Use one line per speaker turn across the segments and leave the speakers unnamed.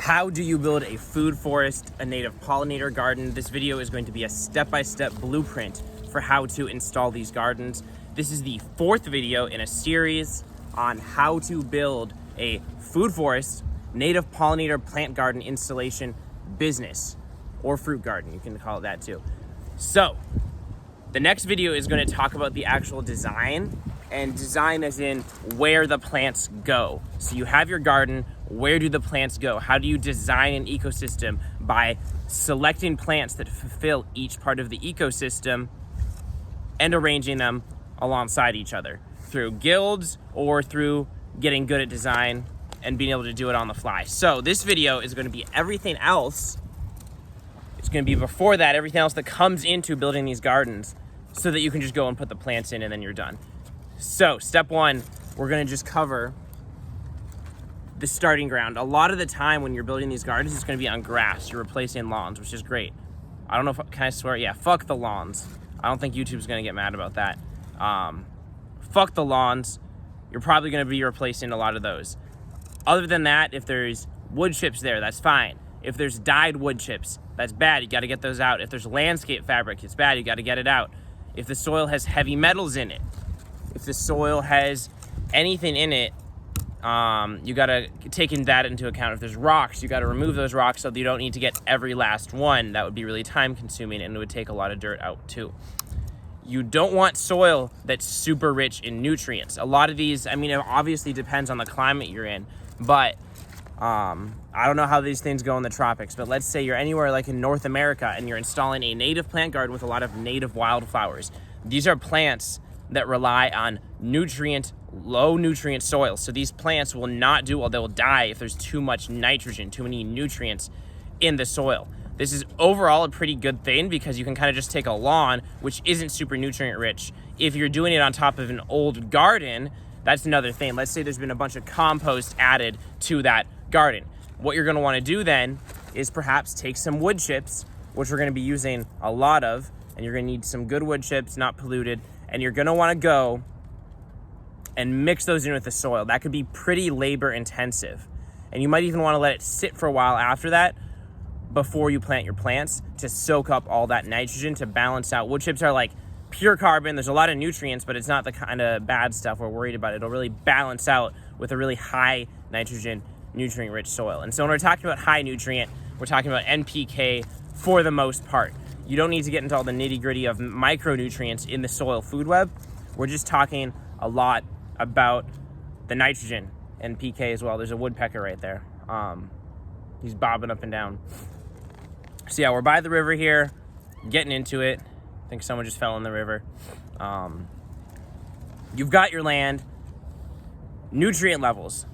How do you build a food forest, a native pollinator garden? This video is going to be a step-by-step blueprint for how to install these gardens. This is the fourth video in a series on how to build a food forest, native pollinator plant garden installation business, or fruit garden, you can call it that too. So, the next video is going to talk about the actual design, and design as in where the plants go. So you have your garden, where do the plants go? How do you design an ecosystem by selecting plants that fulfill each part of the ecosystem and arranging them alongside each other through guilds or through getting good at design and being able to do it on the fly. So this video is going to be everything else. It's going to be before that, everything else that comes into building these gardens so that you can just go and put the plants in and then you're done. So step one, we're going to just cover the starting ground. A lot of the time when you're building these gardens, it's going to be on grass. You're replacing lawns, which is great. I don't know if, can I swear? Yeah, fuck the lawns. I don't think YouTube's going to get mad about that. Fuck the lawns. You're probably going to be replacing a lot of those. Other than that, if there's wood chips there, that's fine. If there's dyed wood chips, that's bad. You got to get those out. If there's landscape fabric, it's bad. You got to get it out. If the soil has heavy metals in it, if the soil has anything in it, you got to take that into account. If there's rocks, you got to remove those rocks so that you don't need to get every last one. That would be really time consuming and it would take a lot of dirt out too. You don't want soil that's super rich in nutrients. A lot of these, I mean, it obviously depends on the climate you're in, but I don't know how these things go in the tropics, but let's say you're anywhere like in North America and you're installing a native plant garden with a lot of native wildflowers. These are plants that rely on low nutrient soil. So these plants will not do well. They will die if there's too much nitrogen, too many nutrients in the soil. This is overall a pretty good thing because you can kind of just take a lawn, which isn't super nutrient rich. If you're doing it on top of an old garden, that's another thing. Let's say there's been a bunch of compost added to that garden. What you're going to want to do then is perhaps take some wood chips, which we're going to be using a lot of, and you're going to need some good wood chips, not polluted, and you're going to want to go and mix those in with the soil. That could be pretty labor intensive. And you might even want to let it sit for a while after that before you plant your plants to soak up all that nitrogen to balance out. Wood chips are like pure carbon. There's a lot of nutrients, but it's not the kind of bad stuff we're worried about. It'll really balance out with a really high nitrogen, nutrient-rich soil. And so when we're talking about high nutrient, we're talking about NPK for the most part. You don't need to get into all the nitty-gritty of micronutrients in the soil food web. We're just talking a lot about the nitrogen and NPK as well. There's a woodpecker right there. He's bobbing up and down. So yeah, we're by the river here, getting into it. I think someone just fell in the river. You've got your land. Nutrient levels.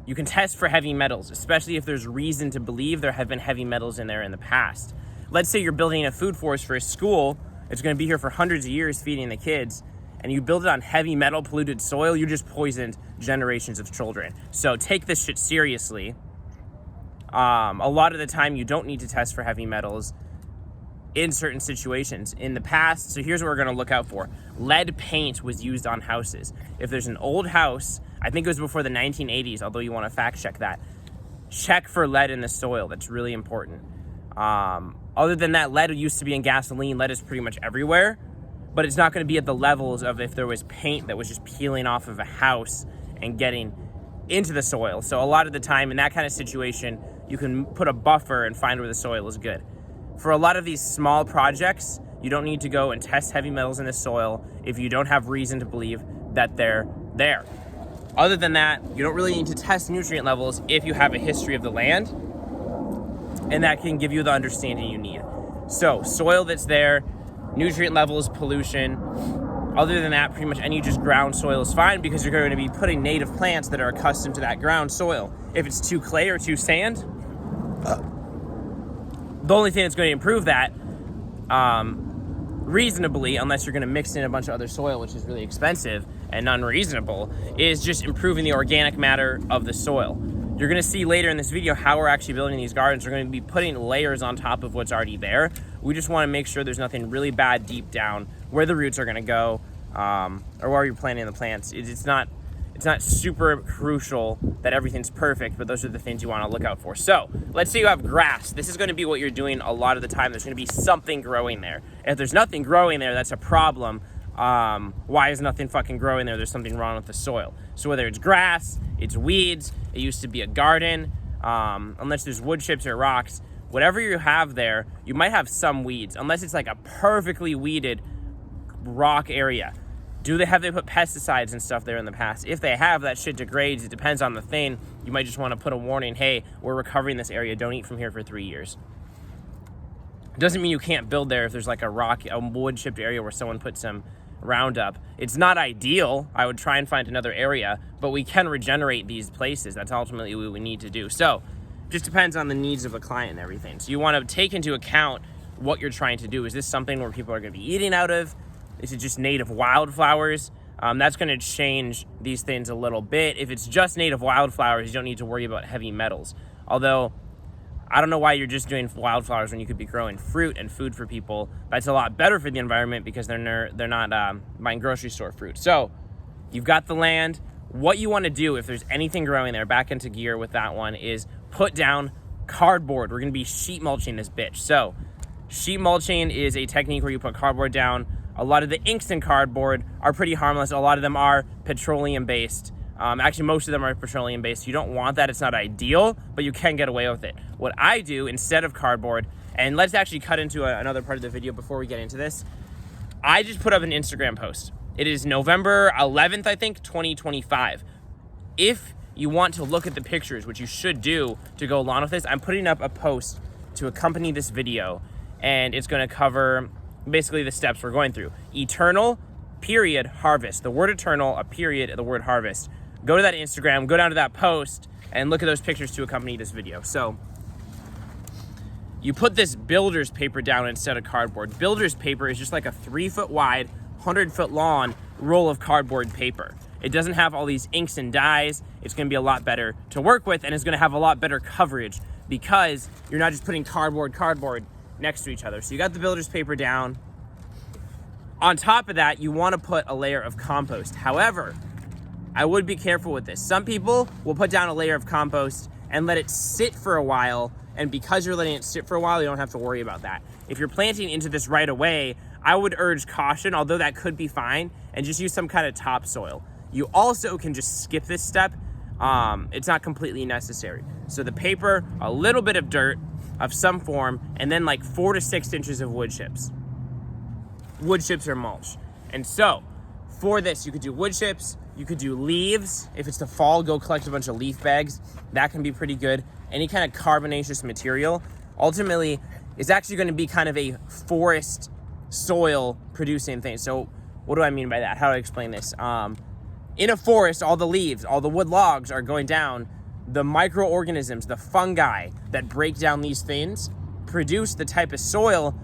You can test for heavy metals, especially if there's reason to believe there have been heavy metals in there in the past. Let's say you're building a food forest for a school. It's going to be here for hundreds of years feeding the kids, and you build it on heavy metal polluted soil, you just poisoned generations of children. So take this shit seriously. A lot of the time you don't need to test for heavy metals in certain situations. In the past, so here's what we're going to look out for. Lead paint was used on houses. If there's an old house, I think it was before the 1980s, although you want to fact check that. Check for lead in the soil. That's really important. Other than that, lead used to be in gasoline. Lead is pretty much everywhere, but it's not going to be at the levels of if there was paint that was just peeling off of a house and getting into the soil. So a lot of the time in that kind of situation, you can put a buffer and find where the soil is good. For a lot of these small projects, you don't need to go and test heavy metals in the soil if you don't have reason to believe that they're there. Other than that, you don't really need to test nutrient levels if you have a history of the land, and that can give you the understanding you need. So soil that's there, nutrient levels, pollution. Other than that, pretty much any just ground soil is fine because you're going to be putting native plants that are accustomed to that ground soil. If it's too clay or too sand, the only thing that's going to improve that reasonably, unless you're going to mix in a bunch of other soil, which is really expensive and unreasonable, is just improving the organic matter of the soil. You're going to see later in this video how we're actually building these gardens. We're going to be putting layers on top of what's already there. We just want to make sure there's nothing really bad deep down where the roots are going to go, or where you're planting the plants. It's not It's not super crucial that everything's perfect, but those are the things you want to look out for. So let's say you have grass. This is going to be what you're doing a lot of the time. There's going to be something growing there. If there's nothing growing there, that's a problem. Why is nothing fucking growing there? There's something wrong with the soil. So whether it's grass, it's weeds, it used to be a garden, unless there's wood chips or rocks, whatever you have there, you might have some weeds, unless it's like a perfectly weeded rock area. Have they put pesticides and stuff there in the past? If they have, that shit degrades. It depends on the thing. You might just want to put a warning, hey, we're recovering this area. Don't eat from here for 3 years. Doesn't mean you can't build there if there's like a wood chipped area where someone put some Roundup. It's not ideal. I would try and find another area, but we can regenerate these places. That's ultimately what we need to do. So just depends on the needs of the client and everything. So you want to take into account what you're trying to do. Is this something where people are going to be eating out of? Is it just native wildflowers? That's going to change these things a little bit. If it's just native wildflowers, you don't need to worry about heavy metals. Although, I don't know why you're just doing wildflowers when you could be growing fruit and food for people. That's a lot better for the environment because they're not buying grocery store fruit. So you've got the land. What you want to do, if there's anything growing there, back into gear with that one, is put down cardboard. We're going to be sheet mulching this bitch. So sheet mulching is a technique where you put cardboard down. A lot of the inks in cardboard are pretty harmless. A lot of them are petroleum-based. Actually, most of them are petroleum-based. You don't want that. It's not ideal, but you can get away with it. What I do instead of cardboard, and let's actually cut into another part of the video before we get into this, I just put up an Instagram post. It is November 11th, I think, 2025. If you want to look at the pictures, which you should do to go along with this, I'm putting up a post to accompany this video, and it's going to cover basically the steps we're going through. Eternal, period, harvest. The word eternal, a period, the word harvest. Go to that Instagram, go down to that post, and look at those pictures to accompany this video. So you put this builder's paper down instead of cardboard. Builder's paper is just like a 3-foot wide, 100-foot long roll of cardboard paper. It doesn't have all these inks and dyes. It's going to be a lot better to work with, and it's going to have a lot better coverage because you're not just putting cardboard next to each other. So you got the builder's paper down. On top of that, you want to put a layer of compost. However, I would be careful with this. Some people will put down a layer of compost and let it sit for a while, and because you're letting it sit for a while, you don't have to worry about that. If you're planting into this right away, I would urge caution, although that could be fine, and just use some kind of topsoil. You also can just skip this step. It's not completely necessary. So the paper, a little bit of dirt of some form, and then like 4 to 6 inches of wood chips. Wood chips or mulch. And so for this, you could do wood chips, you could do leaves. If it's the fall, go collect a bunch of leaf bags. That can be pretty good. Any kind of carbonaceous material ultimately is actually going to be kind of a forest soil producing thing. So what do I mean by that? How do I explain this? In a forest, all the leaves, all the wood logs are going down. The microorganisms, the fungi that break down these things produce the type of soil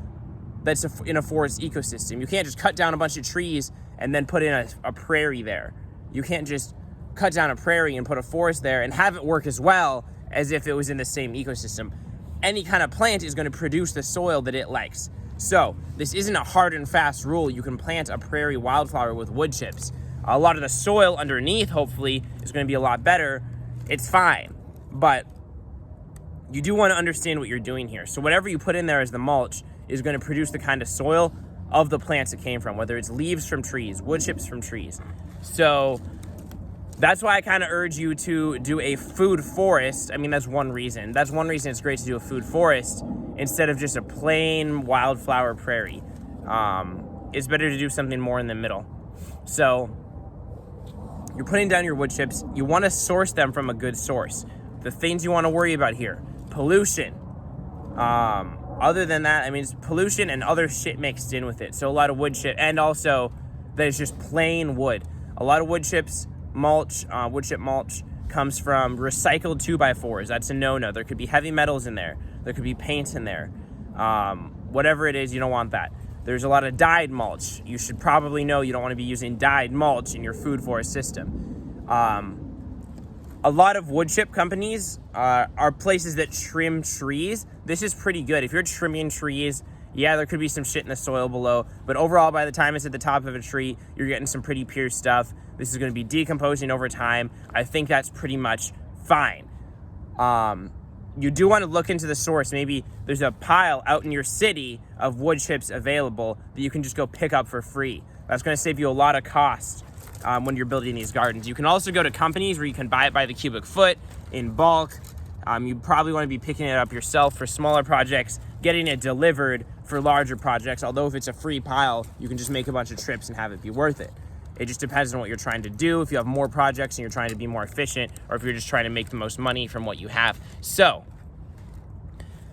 that's in a forest ecosystem. You can't just cut down a bunch of trees and then put in a prairie there. You can't just cut down a prairie and put a forest there and have it work as well as if it was in the same ecosystem. Any kind of plant is going to produce the soil that it likes. So this isn't a hard and fast rule. You can plant a prairie wildflower with wood chips. A lot of the soil underneath, hopefully, is going to be a lot better. It's fine, but you do want to understand what you're doing here. So whatever you put in there as the mulch is going to produce the kind of soil of the plants it came from, whether it's leaves from trees, wood chips from trees. So that's why I kind of urge you to do a food forest. I mean, that's one reason. That's one reason it's great to do a food forest instead of just a plain wildflower prairie. It's better to do something more in the middle. So you're putting down your wood chips. You want to source them from a good source. The things you want to worry about here: pollution. Other than that, I mean, it's pollution and other shit mixed in with it. So a lot of wood chip, and also that it's just plain wood. A lot of wood chips mulch, wood chip mulch comes from recycled 2x4s. That's a no-no. There could be heavy metals in there. There could be paint in there. Whatever it is, you don't want that. There's a lot of dyed mulch. You should probably know you don't want to be using dyed mulch in your food forest system. A lot of wood chip companies are places that trim trees. This is pretty good. If you're trimming trees, Yeah, there could be some shit in the soil below, but overall, by the time it's at the top of a tree, you're getting some pretty pure stuff. This is going to be decomposing over time. I think that's pretty much fine. You do want to look into the source. Maybe there's a pile out in your city of wood chips available that you can just go pick up for free. That's going to save you a lot of cost when you're building these gardens. You can also go to companies where you can buy it by the cubic foot in bulk. You probably want to be picking it up yourself for smaller projects, getting it delivered for larger projects. Although if it's a free pile, you can just make a bunch of trips and have it be worth it. It just depends on what you're trying to do. If you have more projects and you're trying to be more efficient, or if you're just trying to make the most money from what you have. So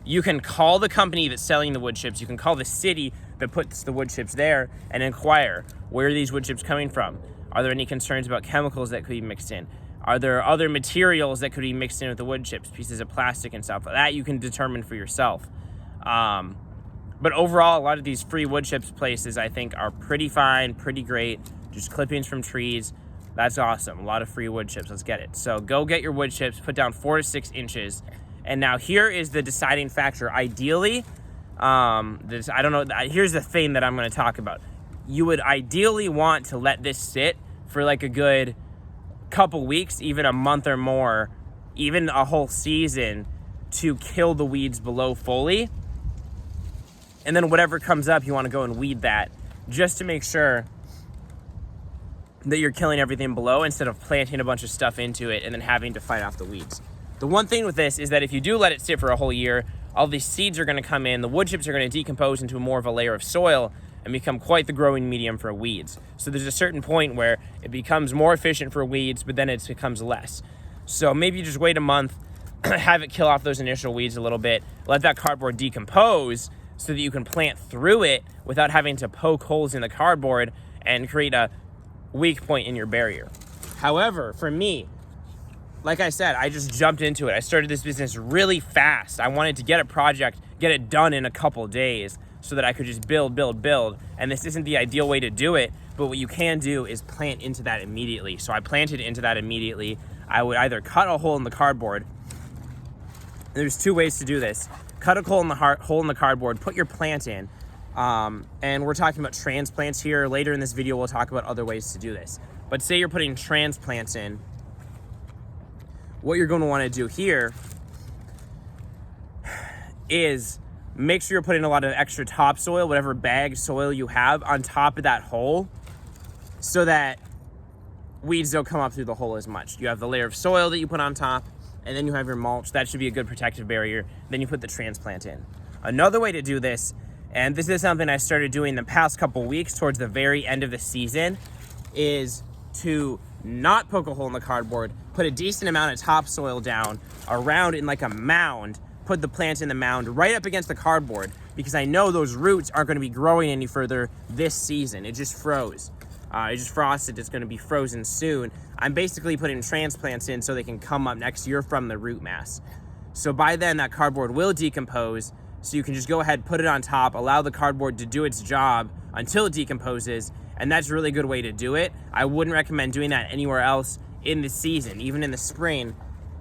you can call the company that's selling the wood chips. You can call the city that puts the wood chips there and inquire, where are these wood chips coming from? Are there any concerns about chemicals that could be mixed in? Are there other materials that could be mixed in with the wood chips, pieces of plastic and stuff? That you can determine for yourself. But overall, a lot of these free wood chips places, I think, are pretty fine, pretty great. Just clippings from trees. That's awesome. A lot of free wood chips. Let's get it. So go get your wood chips, put down 4 to 6 inches. And now here is the deciding factor. Ideally, here's the thing that I'm going to talk about. You would ideally want to let this sit for like a good couple weeks, even a month or more, even a whole season, to kill the weeds below fully. And then whatever comes up, you want to go and weed that, just to make sure that you're killing everything below instead of planting a bunch of stuff into it and then having to fight off the weeds. The one thing with this is that if you do let it sit for a whole year, all these seeds are going to come in, the wood chips are going to decompose into more of a layer of soil and become quite the growing medium for weeds. So there's a certain point where it becomes more efficient for weeds, but then it becomes less. So maybe you just wait a month, have it kill off those initial weeds a little bit, let that cardboard decompose so that you can plant through it without having to poke holes in the cardboard and create a weak point in your barrier. However, for me, like I said, I just jumped into it. I started this business really fast. I wanted to get a project, get it done in a couple days so that I could just build. And this isn't the ideal way to do it, but what you can do is plant into that immediately. So I planted into that immediately. I would either cut a hole in the cardboard. There's 2 ways to do this. Cut a hole in the cardboard, put your plant in. And we're talking about transplants here. Later in this video, we'll talk about other ways to do this. But say you're putting transplants in. What you're going to want to do here is make sure you're putting a lot of extra topsoil, whatever bagged soil you have, on top of that hole so that weeds don't come up through the hole as much. You have the layer of soil that you put on top, and then you have your mulch. That should be a good protective barrier. Then you put the transplant in. Another way to do this, and this is something I started doing the past couple weeks towards the very end of the season, is to not poke a hole in the cardboard, put a decent amount of topsoil down around in like a mound, put the plant in the mound right up against the cardboard, because I know those roots aren't going to be growing any further this season. It just froze. It just frosted. It's going to be frozen soon. I'm basically putting transplants in so they can come up next year from the root mass. So by then that cardboard will decompose, so you can just go ahead, put it on top, allow the cardboard to do its job until it decomposes. And that's a really good way to do it. I wouldn't recommend doing that anywhere else in the season, even in the spring.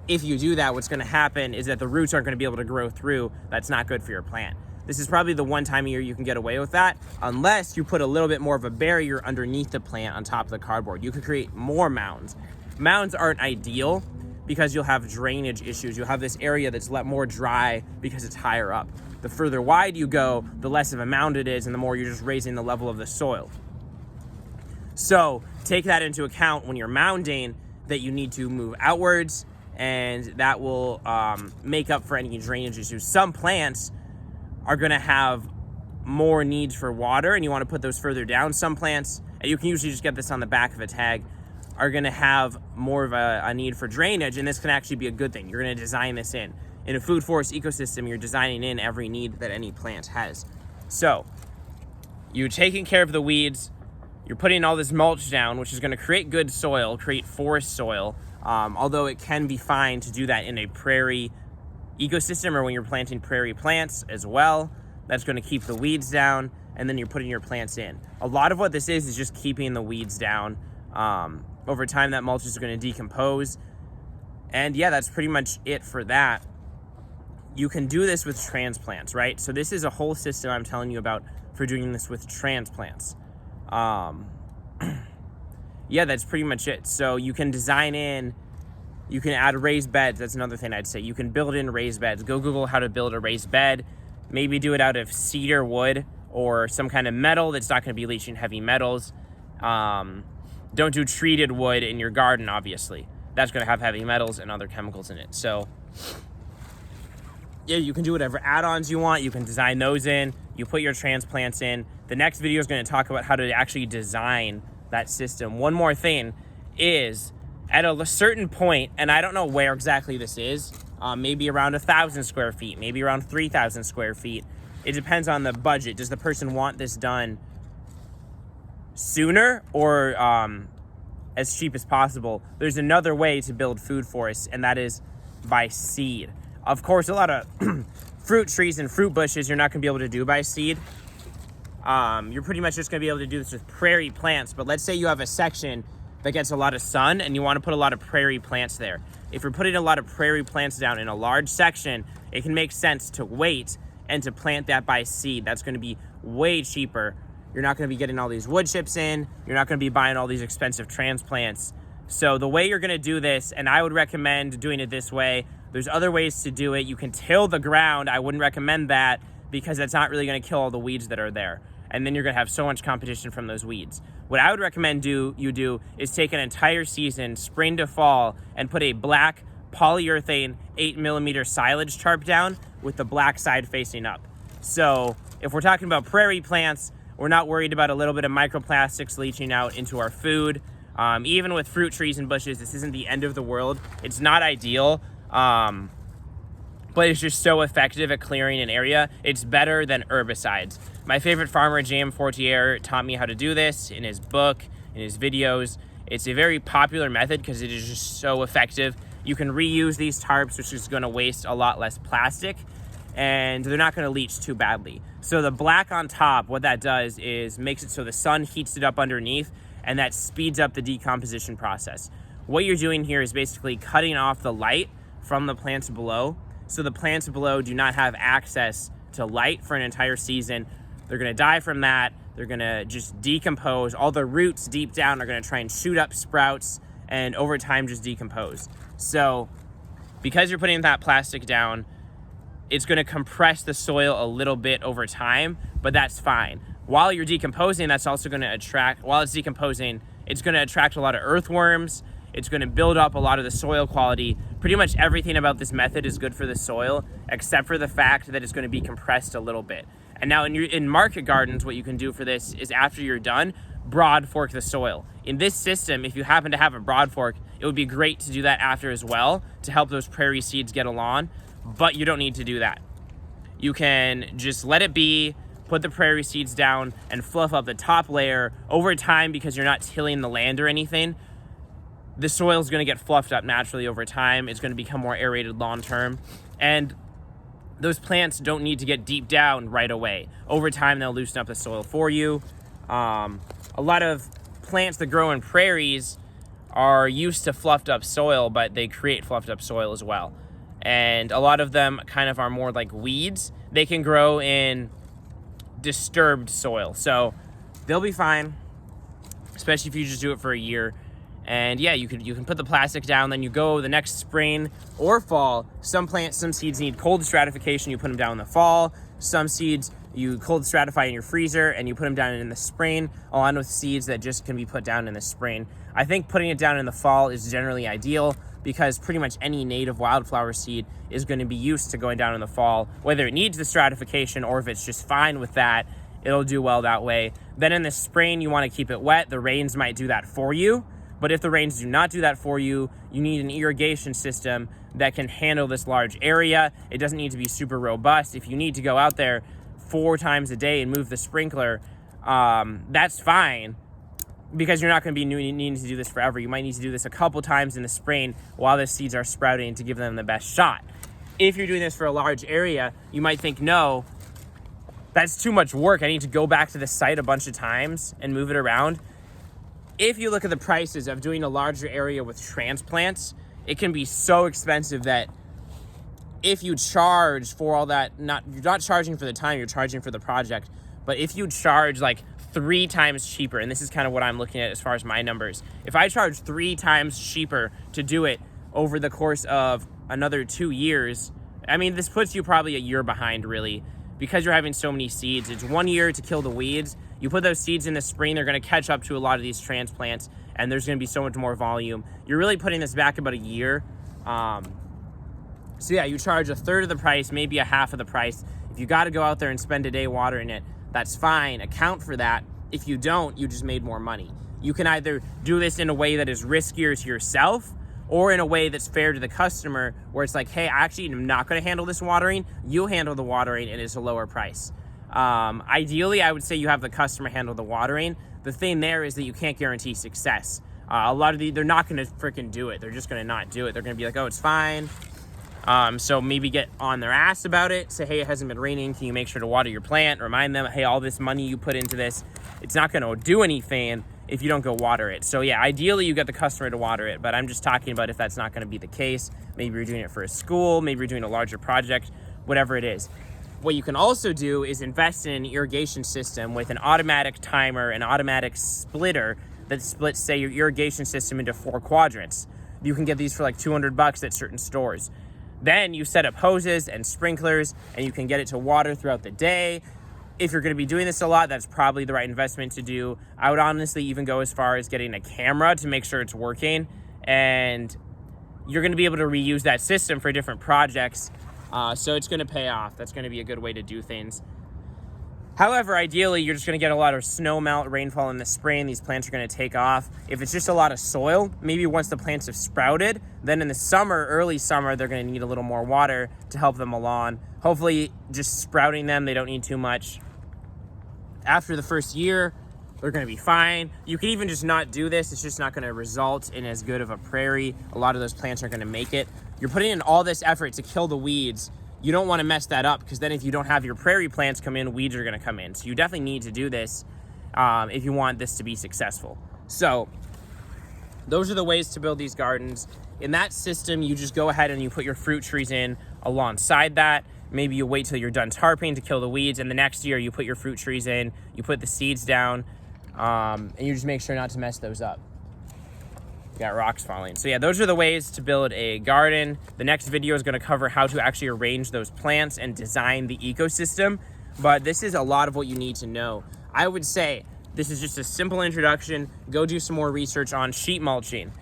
If you do that, what's going to happen is that the roots aren't going to be able to grow through. That's not good for your plant. This is probably the one time a year you can get away with that, unless you put a little bit more of a barrier underneath the plant on top of the cardboard. You could create more mounds. Mounds aren't ideal because you'll have drainage issues. You'll have this area that's more dry because it's higher up. The further wide you go, the less of a mound it is, and the more you're just raising the level of the soil. So take that into account when you're mounding, that you need to move outwards, and that will make up for any drainage issues. Some plants are going to have more needs for water, and you want to put those further down. Some plants, and you can usually just get this on the back of a tag, are going to have more of a need for drainage, and this can actually be a good thing. You're going to design this in. In a food forest ecosystem, you're designing in every need that any plant has. So you're taking care of the weeds. You're putting all this mulch down, which is going to create good soil, create forest soil, although it can be fine to do that in a prairie ecosystem or when you're planting prairie plants as well. That's going to keep the weeds down, and then you're putting your plants in. A lot of what this is just keeping the weeds down. Over time, that mulch is going to decompose. And yeah, that's pretty much it for that. you can do this with transplants, right? So this is a whole system I'm telling you about for doing this with transplants. Yeah, that's pretty much it. So you can design in, you can add raised beds. That's another thing I'd say. You can build in raised beds. Go Google how to build a raised bed. Maybe do it out of cedar wood or some kind of metal that's not going to be leaching heavy metals. Don't do treated wood in your garden, obviously. That's going to have heavy metals and other chemicals in it. So yeah, you can do whatever add-ons you want. You can design those in. You put your transplants in. The next video is going to talk about how to actually design that system. One more thing is, at a certain point, and I don't know where exactly this is, maybe around 1,000 square feet, maybe around 3,000 square feet. It depends on the budget. Does the person want this done sooner or as cheap as possible? There's another way to build food forests, and that is by seed. Of course, a lot of fruit trees and fruit bushes you're not going to be able to do by seed. You're pretty much just going to be able to do this with prairie plants. But let's say you have a section that gets a lot of sun and you want to put a lot of prairie plants there. If you're putting a lot of prairie plants down in a large section, it can make sense to wait and to plant that by seed. That's going to be way cheaper. You're not going to be getting all these wood chips in. You're not going to be buying all these expensive transplants. So the way you're going to do this, and I would recommend doing it this way, there's other ways to do it. You can till the ground. I wouldn't recommend that because that's not really going to kill all the weeds that are there. And then you're going to have so much competition from those weeds. What I would recommend you do is take an entire season, spring to fall, and put a black polyurethane 8mm silage tarp down with the black side facing up. So if we're talking about prairie plants, we're not worried about a little bit of microplastics leaching out into our food. Even with fruit trees and bushes, this isn't the end of the world. It's not ideal, but it's just so effective at clearing an area. It's better than herbicides. My favorite farmer, J.M. Fortier, taught me how to do this in his book, in his videos. It's a very popular method because it is just so effective. You can reuse these tarps, which is going to waste a lot less plastic, and they're not going to leach too badly. So the black on top, what that does is makes it so the sun heats it up underneath, and that speeds up the decomposition process. What you're doing here is basically cutting off the light from the plants below. So the plants below do not have access to light for an entire season. They're going to die from that. They're going to just decompose. All the roots deep down are going to try and shoot up sprouts and over time just decompose. So because you're putting that plastic down, it's going to compress the soil a little bit over time, but that's fine. While you're decomposing, that's also going to attract, while it's decomposing, it's going to attract a lot of earthworms. It's going to build up a lot of the soil quality. Pretty much everything about this method is good for the soil, except for the fact that it's going to be compressed a little bit. And now in market gardens, what you can do for this is after you're done, broad fork the soil. In this system, if you happen to have a broad fork, it would be great to do that after as well to help those prairie seeds get along, but you don't need to do that. You can just let it be, put the prairie seeds down and fluff up the top layer over time because you're not tilling the land or anything. The soil is going to get fluffed up naturally over time. It's going to become more aerated long term. And those plants don't need to get deep down right away. Over time, they'll loosen up the soil for you. A lot of plants that grow in prairies are used to fluffed up soil, but they create fluffed up soil as well. And a lot of them kind of are more like weeds. They can grow in disturbed soil. So they'll be fine, especially if you just do it for a year. And yeah, you can put the plastic down, then you go the next spring or fall. Some seeds need cold stratification, you put them down in the fall. Some seeds you cold stratify in your freezer and you put them down in the spring, along with seeds that just can be put down in the spring. I think putting it down in the fall is generally ideal because pretty much any native wildflower seed is going to be used to going down in the fall. Whether it needs the stratification or if it's just fine with that, it'll do well that way. Then in the spring, you want to keep it wet. The rains might do that for you. But if the rains do not do that for you, you need an irrigation system that can handle this large area. It doesn't need to be super robust. If you need to go out there 4 times a day and move the sprinkler, that's fine because you're not going to be needing to do this forever. You might need to do this a couple times in the spring while the seeds are sprouting to give them the best shot. If you're doing this for a large area, you might think, no, that's too much work. I need to go back to the site a bunch of times and move it around. If you look at the prices of doing a larger area with transplants, it can be so expensive that if you charge for all that, you're not charging for the time, you're charging for the project. But if you charge like 3 times cheaper, and this is kind of what I'm looking at as far as my numbers, if I charge 3 times cheaper to do it over the course of another 2 years, I mean, this puts you probably a year behind, really, because you're having so many seeds. It's 1 year to kill the weeds. You put those seeds in the spring, they're going to catch up to a lot of these transplants, and there's going to be so much more volume. You're really putting this back about a year. So yeah, you charge a third of the price, maybe a half of the price. If you got to go out there and spend a day watering it, that's fine. Account for that. If you don't, you just made more money. You can either do this in a way that is riskier to yourself, or in a way that's fair to the customer, where it's like, hey, I actually am not going to handle this watering. You handle the watering, and it's a lower price. Ideally, I would say you have the customer handle the watering. The thing there is that you can't guarantee success. A lot of they're not going to freaking do it. They're just going to not do it. They're going to be like, oh, it's fine. So maybe get on their ass about it. Say, hey, it hasn't been raining. Can you make sure to water your plant? Remind them, hey, all this money you put into this, it's not going to do anything if you don't go water it. So yeah, ideally you get the customer to water it, but I'm just talking about if that's not going to be the case. Maybe you're doing it for a school, maybe you're doing a larger project, whatever it is. What you can also do is invest in an irrigation system with an automatic timer, an automatic splitter that splits, say, your irrigation system into 4 quadrants. You can get these for like $200 at certain stores. Then you set up hoses and sprinklers, and you can get it to water throughout the day. If you're going to be doing this a lot, that's probably the right investment to do. I would honestly even go as far as getting a camera to make sure it's working, and you're going to be able to reuse that system for different projects. So it's going to pay off. That's going to be a good way to do things. However, ideally, you're just going to get a lot of snow melt, rainfall in the spring. These plants are going to take off. If it's just a lot of soil, maybe once the plants have sprouted, then in the summer, early summer, they're going to need a little more water to help them along. Hopefully, just sprouting them, they don't need too much. After the first year, they're going to be fine. You can even just not do this. It's just not going to result in as good of a prairie. A lot of those plants aren't going to make it. You're putting in all this effort to kill the weeds. You don't want to mess that up, because then if you don't have your prairie plants come in, weeds are going to come in. So you definitely need to do this if you want this to be successful. So those are the ways to build these gardens. In that system, you just go ahead and you put your fruit trees in alongside that. Maybe you wait till you're done tarping to kill the weeds, and the next year you put your fruit trees in, you put the seeds down, and you just make sure not to mess those up. You got rocks falling. So yeah, those are the ways to build a garden. The next video is going to cover how to actually arrange those plants and design the ecosystem. But this is a lot of what you need to know. I would say this is just a simple introduction. Go do some more research on sheet mulching.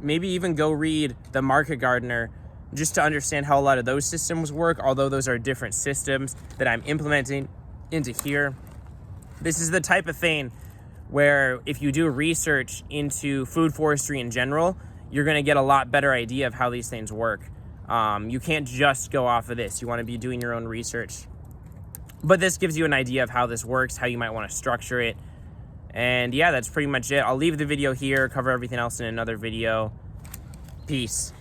Maybe even go read The Market Gardener just to understand how a lot of those systems work, although those are different systems that I'm implementing into here. This is the type of thing where if you do research into food forestry in general, you're going to get a lot better idea of how these things work. You can't just go off of this. You want to be doing your own research. But this gives you an idea of how this works, how you might want to structure it. And yeah, that's pretty much it. I'll leave the video here, cover everything else in another video. Peace.